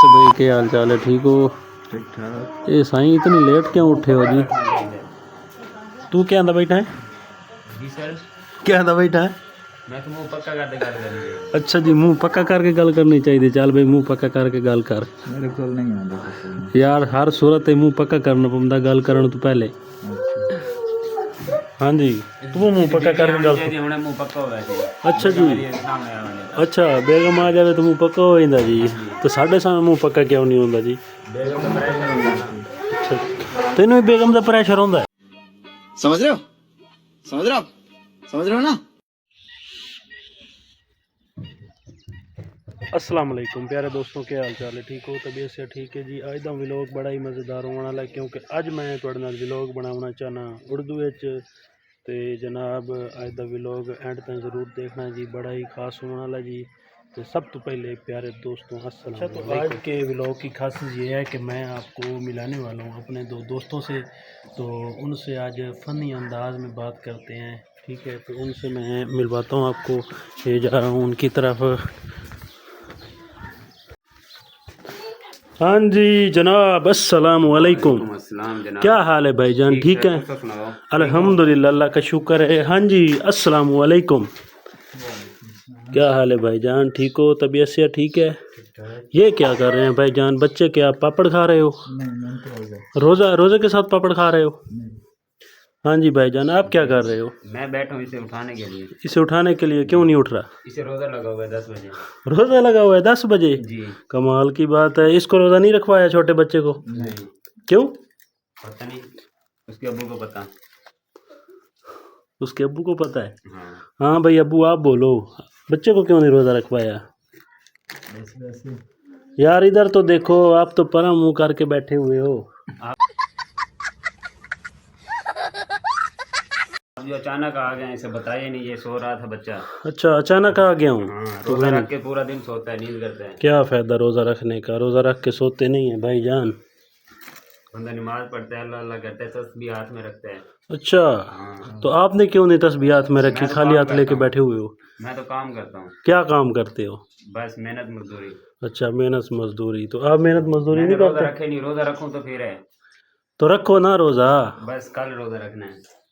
कैसे भाई, क्या हाल चाल है? ठीक हो? ठीक ठाक। ये साईं इतनी लेट क्यों उठे हो जी? तू क्या आंदा बैठा है? जी सर, क्या आंदा बैठा है? मैं तो मुंह पक्का करते गल करेंगे। अच्छा जी, मुंह पक्का करके गल करनी चाहिए। चल भाई मुंह पक्का करके गल कर मेरे को नहीं आंदा कुछ। यार, हर सूरत मुंह पक्का करना पौंदा गल करन तो पहले। हाँ जी, तू मुंह पक्का करके गल कर। हमने मुंह पक्का हो गया। अच्छा जी, अच्छा बेगम आ जावे तो मुंह पक्का हो जाता जी। तो साढ़े सामने मुंह पक्का क्यों नहीं होता जी? बेगम का प्रेशर होगा ना। अच्छा, तेनों भी बेगम का प्रेशर होता है? समझ रहे हो? समझ रहे हो? समझ रहे हो ना? अस्सलाम वालेकुम प्यारे दोस्तों, क्या हाल चाल है? ठीक हो? तबीयत से ठीक है जी। अज का व्लॉग बड़ा ही मज़ेदार होने वाला है, क्योंकि अज मैं तुहाडे नाल व्लॉग बनाना चाहना उर्दू विच। ते जनाब अज का व्लॉग एंड तक जरूर देखना जी, बड़ा ही खास होने वाला जी। तो सब तो पहले प्यारे दोस्तों अस्सलाम वालेकुम। तो आज के व्लॉग की खासियत ये है कि मैं आपको मिलाने वाला हूँ अपने दो दोस्तों से। तो उनसे आज फ़नी अंदाज में बात करते हैं, ठीक है? तो उनसे मैं मिलवाता हूँ आपको, ये जा रहा हूँ उनकी तरफ। हाँ जी जनाब, अस्सलाम वालेकुम। अस्सलाम जनाब। क्या हाल है भाईजान? ठीक है? अल्हम्दुलिल्लाह, अल्लाह का शुक्र है। हाँ जी, अस्सलाम वालेकुम। क्या हाल है भाईजान? ठीक हो? तबीयत से ठीक है? ये क्या कर रहे हैं भाईजान? बच्चे क्या पापड़ खा रहे हो? रोज़ा रोज़े के साथ पापड़ खा रहे हो? हाँ जी भाईजान, आप क्या कर रहे हो? मैं बैठा हूँ इसे उठाने के लिए। इसे उठाने के लिए? क्यों नहीं उठ रहा? इसे रोजा लगा हुआ है 10 बजे। रोज़ा लगा हुआ है 10 बजे? जी। कमाल की बात है। इसको रोज़ा नहीं रखवाया छोटे बच्चे को? नहीं, क्यों? पता नहीं, उसके अब्बू को पता। उसके अब्बू को पता है? हाँ। हाँ भाई अब्बू आप बोलो, बच्चे को क्यों नहीं रोज़ा रखवाया? यार इधर तो देखो, आप तो परा मुंह करके बैठे हुए हो। आप जो अचानक आ गए, इसे बताइए नहीं, ये सो रहा था बच्चा। अच्छा, अचानक आ गया हूँ? हाँ, तो रोजा रख के पूरा दिन सोता है, नींद करता है। क्या फ़ायदा रोज़ा रखने का? रोज़ा रख के सोते नहीं है भाईजान। बंदा नमाज पढ़ता है, अल्लाह अल्लाह करता है, तस्बीह हाथ में रखता है। अच्छा, हाँ। तो आपने क्यों नहीं तस्बीह हाथ में रखी, मैं तो खाली काम हाथ करता लेके हूँ। बैठे हुए हो? मैं तो काम करता हूँ, क्या काम करते हो? बस मेहनत मजदूरी। अच्छा, मेहनत मजदूरी। तो आप मेहनत मजदूरी मैंने नहीं रोजा करते? रखे नहीं, रोजा रखूँ तो फिर है। तो रखो ना रोज़ा। बस कल रोजा रखना है।